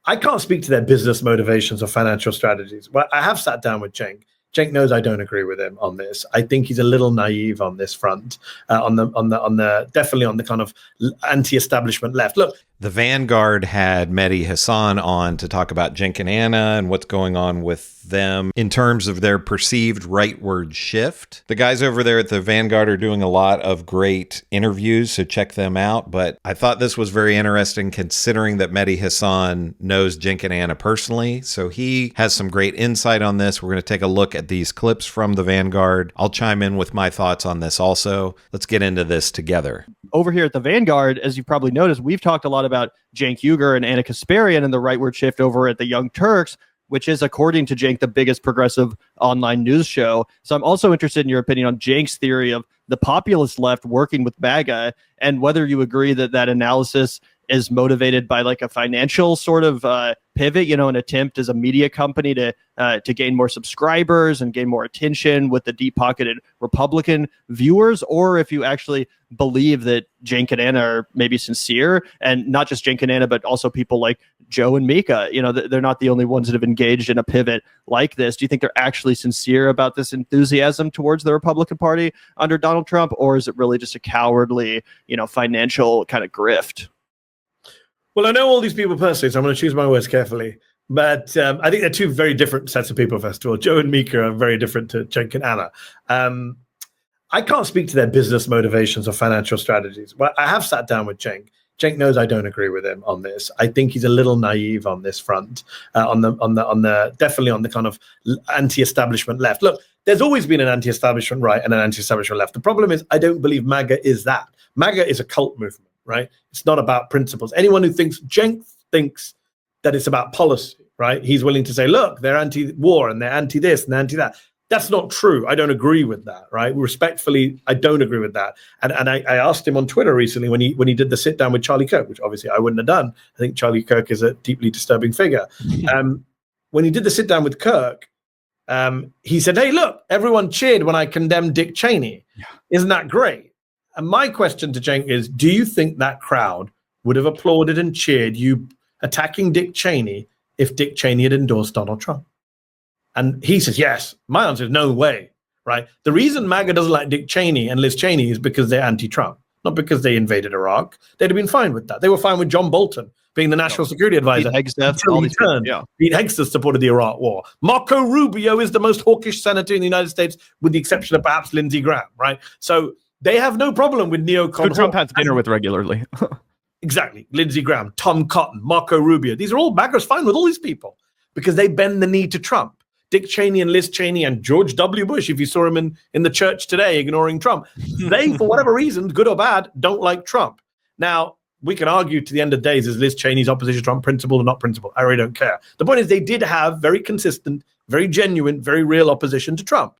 I can't speak to their business motivations or financial strategies. But I have sat down with Cenk. Cenk knows I don't agree with him on this. I think he's a little naive on this front, definitely on the kind of anti-establishment left. Look, the Vanguard had Mehdi Hasan on to talk about Cenk and Ana and what's going on with them in terms of their perceived rightward shift. The guys over there at the Vanguard are doing a lot of great interviews, so check them out. But I thought this was very interesting considering that Mehdi Hasan knows Cenk and Ana personally. So he has some great insight on this. We're going to take a look at these clips from the Vanguard. I'll chime in with my thoughts on this also. Let's get into this together. Over here at the Vanguard, as you probably noticed, we've talked a lot about Cenk Uygur and Ana Kasparian and the rightward shift over at the Young Turks, which is, according to Cenk, the biggest progressive online news show. So I'm also interested in your opinion on Cenk's theory of the populist left working with Maga, and whether you agree that that analysis is motivated by like a financial sort of pivot, an attempt as a media company to gain more subscribers and gain more attention with the deep-pocketed Republican viewers, or if you actually believe that Cenk and Ana are maybe sincere, and not just Cenk and Ana, but also people like Joe and Mika. They're not the only ones that have engaged in a pivot like this. Do you think they're actually sincere about this enthusiasm towards the Republican Party under Donald Trump, or is it really just a cowardly, financial kind of grift? Well, I know all these people personally, so I'm going to choose my words carefully. But I think they're two very different sets of people, first of all. Joe and Mika are very different to Cenk and Ana. I can't speak to their business motivations or financial strategies. But I have sat down with Cenk. Cenk knows I don't agree with him on this. I think he's a little naive on this front, definitely on the kind of anti-establishment left. Look, there's always been an anti-establishment right and an anti-establishment left. The problem is I don't believe MAGA is that. MAGA is a cult movement, right? It's not about principles. Anyone who thinks, Cenk thinks that it's about policy, right? He's willing to say, look, they're anti-war and they're anti-this and they're anti-that. That's not true. I don't agree with that, right? Respectfully, I don't agree with that. And I asked him on Twitter recently when he did the sit down with Charlie Kirk, which obviously I wouldn't have done. I think Charlie Kirk is a deeply disturbing figure. When he did the sit down with Kirk, he said, hey, look, everyone cheered when I condemned Dick Cheney. Yeah. Isn't that great? And my question to Cenk is, do you think that crowd would have applauded and cheered you attacking Dick Cheney if Dick Cheney had endorsed Donald Trump? And he says, yes. My answer is no way, right? The reason MAGA doesn't like Dick Cheney and Liz Cheney is because they're anti-Trump, not because they invaded Iraq. They'd have been fine with that. They were fine with John Bolton being the national security advisor. Pete Hegseth supported the Iraq war. Marco Rubio is the most hawkish senator in the United States, with the exception of perhaps Lindsey Graham, right? So they have no problem with neocon. Who Trump has dinner with regularly. Exactly. Lindsey Graham, Tom Cotton, Marco Rubio. These are all MAGA's fine with all these people because they bend the knee to Trump. Dick Cheney and Liz Cheney and George W. Bush, if you saw him in the church today ignoring Trump, they, for whatever reason, good or bad, don't like Trump. Now, we can argue to the end of days, is Liz Cheney's opposition to Trump principled or not principled? I really don't care. The point is they did have very consistent, very genuine, very real opposition to Trump.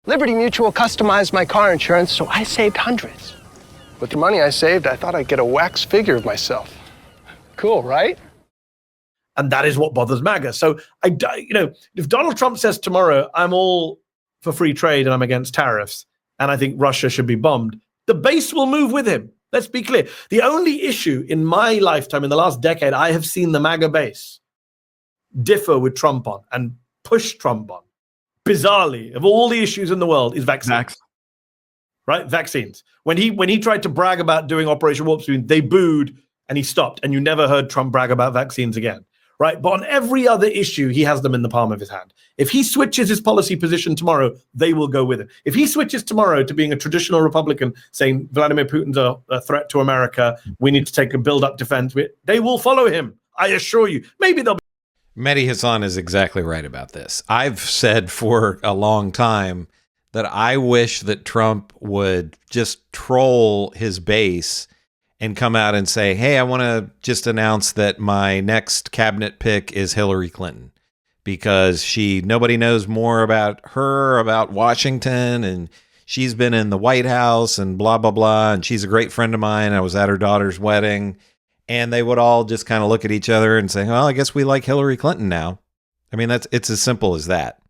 Liberty Mutual customized my car insurance, so I saved hundreds. With the money I saved, I thought I'd get a wax figure of myself. Cool, right? And that is what bothers MAGA. So, if Donald Trump says tomorrow, I'm all for free trade and I'm against tariffs, and I think Russia should be bombed, the base will move with him. Let's be clear. The only issue in my lifetime, in the last decade, I have seen the MAGA base differ with Trump on and push Trump on, bizarrely, of all the issues in the world, is vaccines. Right? Vaccines. When he tried to brag about doing Operation Warp Speed, they booed and he stopped, and you never heard Trump brag about vaccines again. Right? But on every other issue, he has them in the palm of his hand. If he switches his policy position tomorrow, they will go with it. If he switches tomorrow to being a traditional Republican, saying Vladimir Putin's a threat to America, we need to take a build-up defense, they will follow him. I assure you. Maybe they'll be. Mehdi Hasan is exactly right about this. I've said for a long time that I wish that Trump would just troll his base and come out and say, hey, I want to just announce that my next cabinet pick is Hillary Clinton because nobody knows more about her, about Washington, and she's been in the White House and blah, blah, blah, and she's a great friend of mine. I was at her daughter's wedding, and they would all just kind of look at each other and say, well, I guess we like Hillary Clinton now. I mean, it's as simple as that.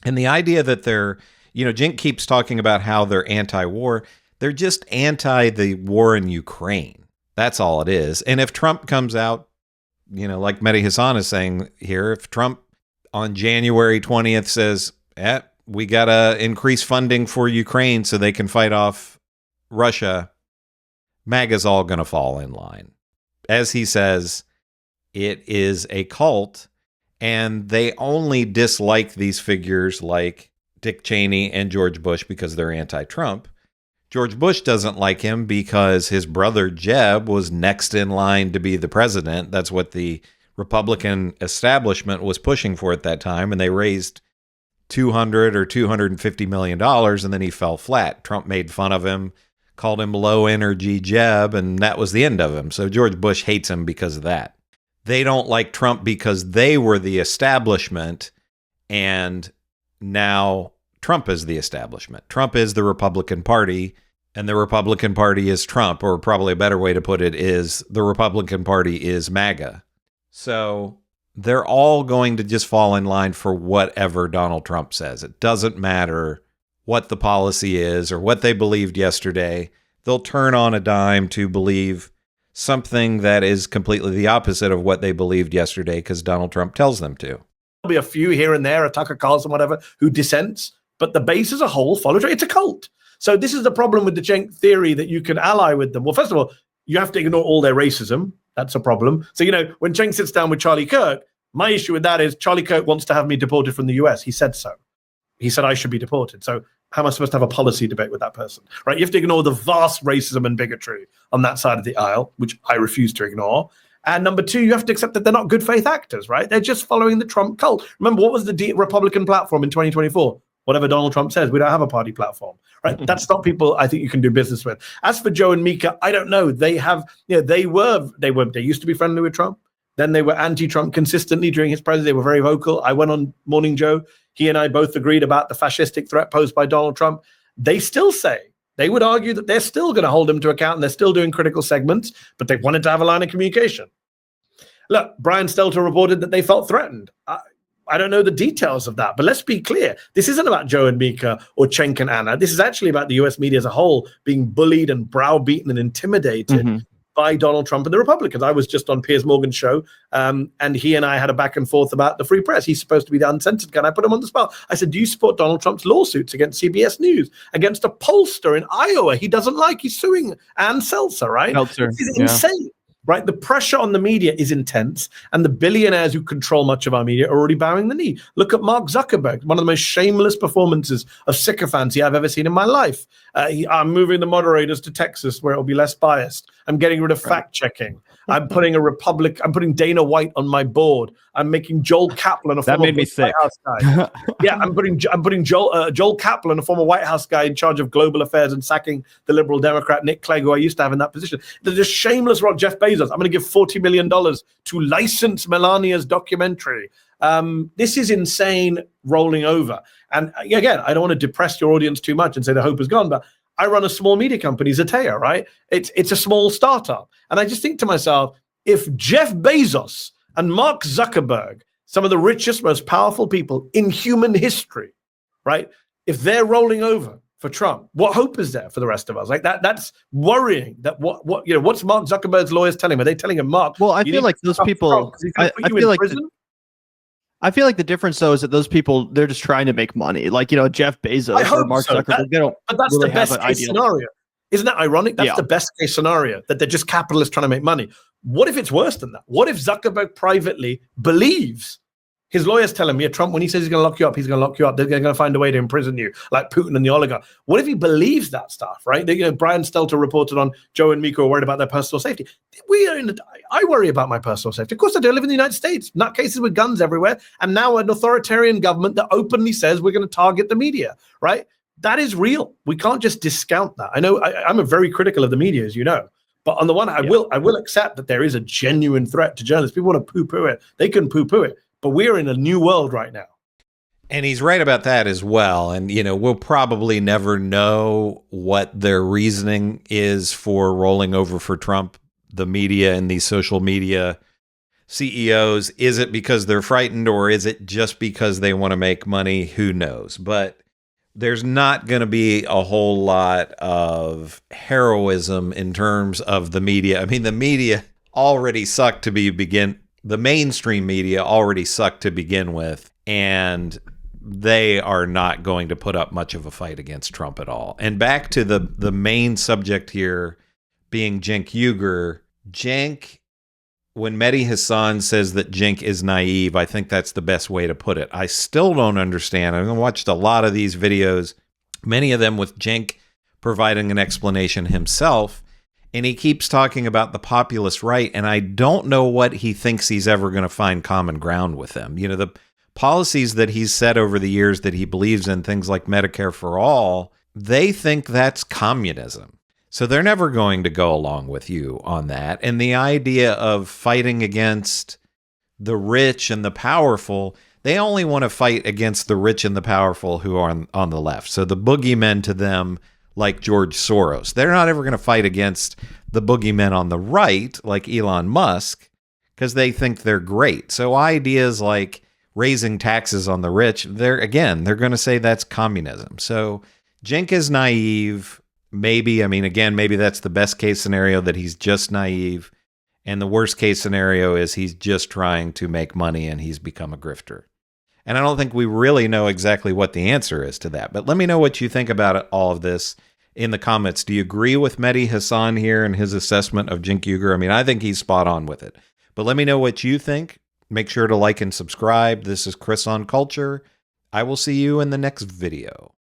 And the idea that Cenk keeps talking about how they're anti-war. They're just anti the war in Ukraine. That's all it is. And if Trump comes out, like Mehdi Hasan is saying here, if Trump on January 20th says, we got to increase funding for Ukraine so they can fight off Russia, MAGA's all going to fall in line. As he says, it is a cult, and they only dislike these figures like Dick Cheney and George Bush because they're anti-Trump. George Bush doesn't like him because his brother Jeb was next in line to be the president. That's what the Republican establishment was pushing for at that time, and they raised $200 or $250 million, and then he fell flat. Trump made fun of him, called him low-energy Jeb, and that was the end of him. So George Bush hates him because of that. They don't like Trump because they were the establishment, and now Trump is the establishment. Trump is the Republican Party, and the Republican Party is Trump, or probably a better way to put it is the Republican Party is MAGA. So they're all going to just fall in line for whatever Donald Trump says. It doesn't matter what the policy is or what they believed yesterday. They'll turn on a dime to believe something that is completely the opposite of what they believed yesterday because Donald Trump tells them to. There'll be a few here and there, a Tucker Carlson, whatever, who dissents, but the base as a whole follows. It's a cult. So this is the problem with the Cenk theory that you can ally with them. Well, first of all, you have to ignore all their racism. That's a problem. So, when Cenk sits down with Charlie Kirk, my issue with that is Charlie Kirk wants to have me deported from the US. He said so. He said I should be deported. So how am I supposed to have a policy debate with that person? Right? You have to ignore the vast racism and bigotry on that side of the aisle, which I refuse to ignore. And number two, you have to accept that they're not good faith actors, right? They're just following the Trump cult. Remember, what was the Republican platform in 2024? Whatever Donald Trump says, we don't have a party platform, right? That's not people I think you can do business with. As for Joe and Mika, I don't know. They have, they used to be friendly with Trump. Then they were anti-Trump consistently during his presidency. They were very vocal. I went on Morning Joe. He and I both agreed about the fascistic threat posed by Donald Trump. They still say, they would argue that they're still going to hold him to account and they're still doing critical segments, but they wanted to have a line of communication. Look, Brian Stelter reported that they felt threatened. I don't know the details of that, but let's be clear. This isn't about Joe and Mika or Cenk and Ana. This is actually about the US media as a whole being bullied and browbeaten and intimidated by Donald Trump and the Republicans. I was just on Piers Morgan's show, and he and I had a back and forth about the free press. He's supposed to be the uncensored guy. And I put him on the spot. I said, do you support Donald Trump's lawsuits against CBS News, against a pollster in Iowa he doesn't like? He's suing Ann Seltzer, right? Seltzer, this is insane. Right, the pressure on the media is intense, and the billionaires who control much of our media are already bowing the knee. Look at Mark Zuckerberg, one of the most shameless performances of sycophancy I've ever seen in my life. I'm moving the moderators to Texas where it'll be less biased. I'm getting rid of fact checking. I'm putting I'm putting Dana White on my board. I'm making Joel Kaplan a former White House guy. Yeah, I'm putting Joel Kaplan, a former White House guy, in charge of global affairs and sacking the liberal Democrat Nick Clegg, who I used to have in that position. They're just shameless. Jeff Bezos. I'm going to give $40 million to license Melania's documentary. This is insane rolling over. And again, I don't want to depress your audience too much and say the hope is gone, but I run a small media company, Zatea, right? It's a small startup. And I just think to myself, if Jeff Bezos and Mark Zuckerberg, some of the richest, most powerful people in human history, right? If they're rolling over for Trump, what hope is there for the rest of us? Like that's worrying. That what's Mark Zuckerberg's lawyers telling him? Are they telling him, Mark? Well, I feel like those people. I feel like the difference though is that those people, they're just trying to make money. Like Jeff Bezos or Mark Zuckerberg. They don't. But that's really the best case scenario. Isn't that ironic? That's the best case scenario, that they're just capitalists trying to make money. What if it's worse than that? What if Zuckerberg privately believes his lawyers tell him, Trump, when he says he's going to lock you up, he's going to lock you up. They're going to find a way to imprison you, like Putin and the oligarch. What if he believes that stuff, right? Brian Stelter reported on Joe and Mika are worried about their personal safety. I worry about my personal safety. Of course I do. I live in the United States. Nutcases with guns everywhere. And now an authoritarian government that openly says we're going to target the media, right? That is real. We can't just discount that. I know I'm a very critical of the media, as you know. But on the one hand, I will accept that there is a genuine threat to journalists. People want to poo-poo it. They can poo-poo it. But we're in a new world right now. And he's right about that as well. And, we'll probably never know what their reasoning is for rolling over for Trump, the media and these social media CEOs. Is it because they're frightened, or is it just because they want to make money? Who knows? But there's not going to be a whole lot of heroism in terms of the media. I mean, the media already sucked to begin. The mainstream media already sucked to begin with, and they are not going to put up much of a fight against Trump at all. And back to the main subject here being Cenk Uygur. Cenk, when Mehdi Hasan says that Cenk is naive, I think that's the best way to put it. I still don't understand. I've watched a lot of these videos, many of them with Cenk providing an explanation himself, and he keeps talking about the populist right, and I don't know what he thinks he's ever going to find common ground with them. You know, the policies that he's said over the years that he believes in, things like Medicare for all, they think that's communism. So they're never going to go along with you on that. And the idea of fighting against the rich and the powerful, they only want to fight against the rich and the powerful who are on the left. So the boogeymen to them, like George Soros, they're not ever going to fight against the boogeymen on the right, like Elon Musk, because they think they're great. So ideas like raising taxes on the rich, they're going to say that's communism. So Cenk is naive. Maybe, I mean, again, maybe that's the best case scenario, that he's just naive. And the worst case scenario is he's just trying to make money and he's become a grifter. And I don't think we really know exactly what the answer is to that. But let me know what you think about all of this in the comments. Do you agree with Mehdi Hasan here and his assessment of Cenk Uygur? I mean, I think he's spot on with it. But let me know what you think. Make sure to like and subscribe. This is Chris on Culture. I will see you in the next video.